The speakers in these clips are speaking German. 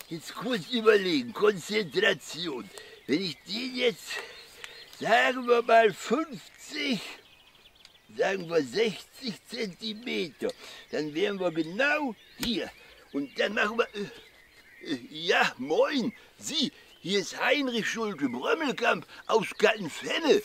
jetzt kurz überlegen, Konzentration. Wenn ich den jetzt, sagen wir mal 50, sagen wir 60 Zentimeter, dann wären wir genau hier. Und dann machen wir, ja, moin, Sie, hier ist Heinrich Schulte-Brömmelkamp aus Gattenfenne.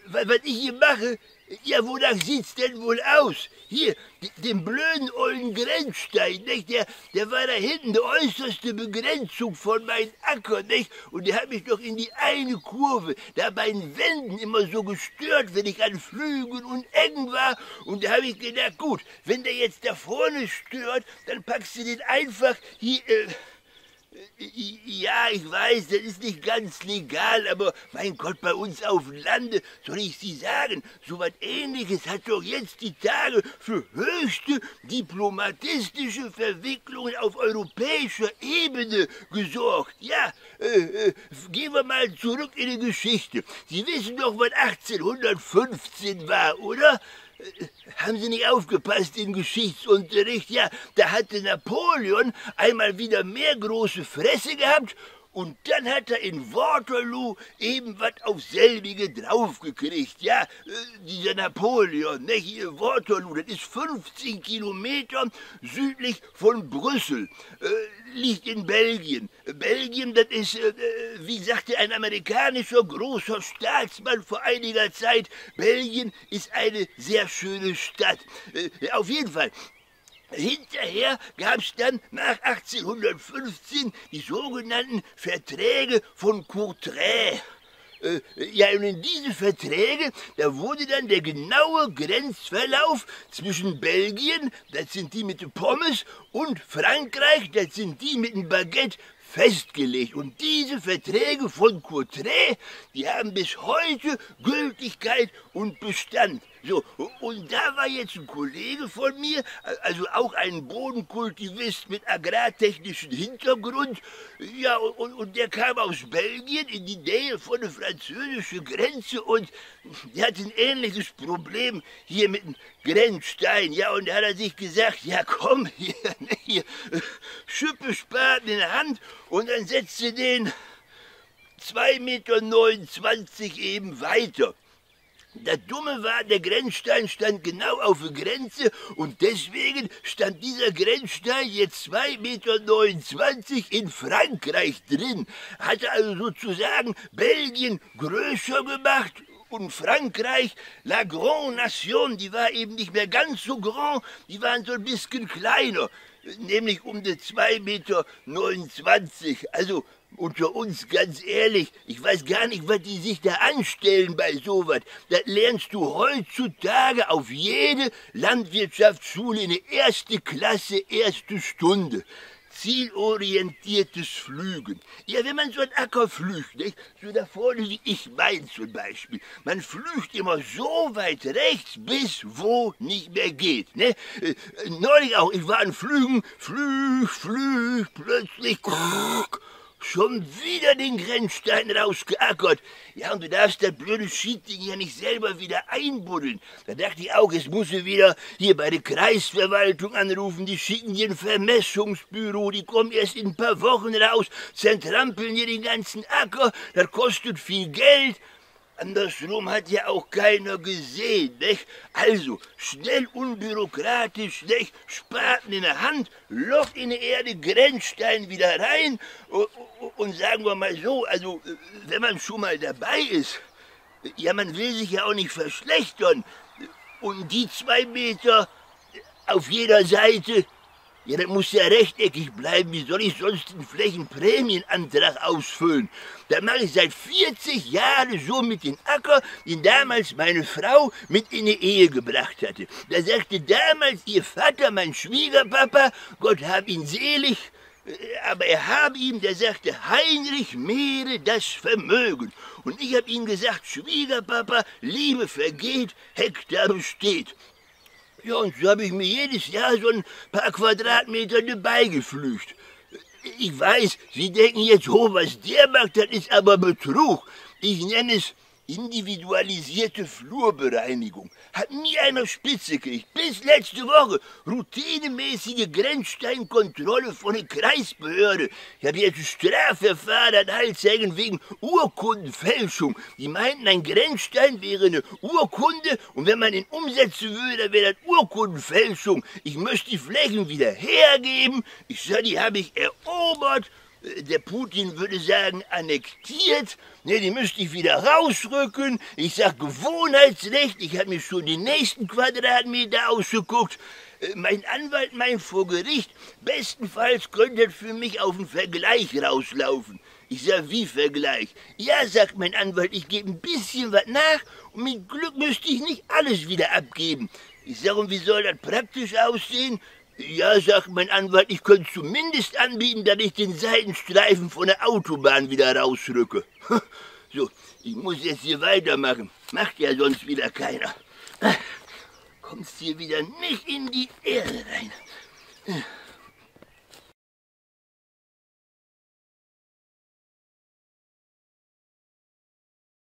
Was ich hier mache, ja, wonach sieht's denn wohl aus? Hier, den blöden ollen Grenzstein, nicht? Der war da hinten, die äußerste Begrenzung von meinem Acker, nicht? Und der hat mich doch in die eine Kurve, da bei den Wänden immer so gestört, wenn ich an Flügen und Ecken war. Und da habe ich gedacht, gut, wenn der jetzt da vorne stört, dann packst du den einfach hier, ja, ich weiß, das ist nicht ganz legal, aber mein Gott, bei uns auf dem Lande, soll ich Sie sagen, so was Ähnliches hat doch jetzt die Tage für höchste diplomatistische Verwicklungen auf europäischer Ebene gesorgt. Ja, gehen wir mal zurück in die Geschichte. Sie wissen doch, was 1815 war, oder? Haben Sie nicht aufgepasst im Geschichtsunterricht? Ja, da hatte Napoleon einmal wieder mehr große Fresse gehabt und dann hat er in Waterloo eben was auf selbige draufgekriegt. Ja, dieser Napoleon, ne, hier Waterloo, das ist 15 Kilometer südlich von Brüssel, liegt in Belgien. Belgien, das ist, wie sagte ein amerikanischer großer Staatsmann vor einiger Zeit, Belgien ist eine sehr schöne Stadt. Auf jeden Fall. Hinterher gab es dann nach 1815 die sogenannten Verträge von Courtrai. Ja, und in diese Verträge, da wurde dann der genaue Grenzverlauf zwischen Belgien, das sind die mit den Pommes, und Frankreich, das sind die mit dem Baguette, festgelegt. Und diese Verträge von Courtrai, die haben bis heute Gültigkeit und Bestand. So, und da war jetzt ein Kollege von mir, also auch ein Bodenkultivist mit agrartechnischem Hintergrund, ja, und der kam aus Belgien in die Nähe von der französischen Grenze und der hat ein ähnliches Problem hier mit dem Grenzstein, ja, und da hat er sich gesagt, ja komm, hier Schippe-Spaten in der Hand und dann setzt du den 2,29 Meter eben weiter. Das Dumme war, der Grenzstein stand genau auf der Grenze und deswegen stand dieser Grenzstein jetzt 2,29 Meter in Frankreich drin. Hatte also sozusagen Belgien größer gemacht und Frankreich, la grande nation, die war eben nicht mehr ganz so grand, die waren so ein bisschen kleiner, nämlich um die 2,29 Meter. Also unter uns, ganz ehrlich, ich weiß gar nicht, was die sich da anstellen bei sowas. Das lernst du heutzutage auf jede Landwirtschaftsschule in der 1. Klasse, 1. Stunde. Zielorientiertes Pflügen. Ja, wenn man so einen Acker pflügt, nicht? So da vorne wie ich mein zum Beispiel, man pflügt immer so weit rechts, bis wo nicht mehr geht. Ne? Neulich auch, ich war an Pflügen, plötzlich schon wieder den Grenzstein rausgeackert. Ja, und du darfst das blöde Schietding ja nicht selber wieder einbuddeln. Da dachte ich auch, jetzt muss ich wieder hier bei der Kreisverwaltung anrufen, die schicken dir ein Vermessungsbüro, die kommen erst in ein paar Wochen raus, zertrampeln dir den ganzen Acker, das kostet viel Geld. Andersrum hat ja auch keiner gesehen, nicht? Also, schnell unbürokratisch, nicht? Spaten in der Hand, Loch in die Erde, Grenzstein wieder rein und sagen wir mal so, also, wenn man schon mal dabei ist, ja, man will sich ja auch nicht verschlechtern. Und die 2 Meter auf jeder Seite, ja, das muss ja rechteckig bleiben. Wie soll ich sonst einen Flächenprämienantrag ausfüllen? Da mache ich seit 40 Jahren so mit dem Acker, den damals meine Frau mit in die Ehe gebracht hatte. Da sagte damals ihr Vater, mein Schwiegerpapa, Gott hab ihn selig, aber er habe ihm, der sagte, Heinrich mehre das Vermögen. Und ich habe ihm gesagt, Schwiegerpapa, Liebe vergeht, Hektar besteht. Ja, und so habe ich mir jedes Jahr so ein paar Quadratmeter dabei gepflügt. Ich weiß, Sie denken jetzt, oh, was der macht, das ist aber Betrug. Ich nenne es Individualisierte Flurbereinigung. Hat nie einer Spitze gekriegt. Bis letzte Woche. Routinemäßige Grenzsteinkontrolle von der Kreisbehörde. Ich habe jetzt ein Strafverfahren anzeigen wegen Urkundenfälschung. Die meinten, ein Grenzstein wäre eine Urkunde und wenn man ihn umsetzen würde, dann wäre das Urkundenfälschung. Ich möchte die Flächen wieder hergeben. Ich sage, die habe ich erobert. Der Putin würde sagen, annektiert. Ne, die müsste ich wieder rausrücken. Ich sag Gewohnheitsrecht. Ich habe mir schon die nächsten Quadratmeter ausgeguckt. Mein Anwalt meint vor Gericht, bestenfalls könnte das für mich auf einen Vergleich rauslaufen. Ich sag, wie Vergleich? Ja, sagt mein Anwalt, ich gebe ein bisschen was nach und mit Glück müsste ich nicht alles wieder abgeben. Ich sag, und wie soll das praktisch aussehen? Ja, sagt mein Anwalt, ich könnte zumindest anbieten, dass ich den Seitenstreifen von der Autobahn wieder rausrücke. So, ich muss jetzt hier weitermachen. Macht ja sonst wieder keiner. Kommst hier wieder nicht in die Erde rein.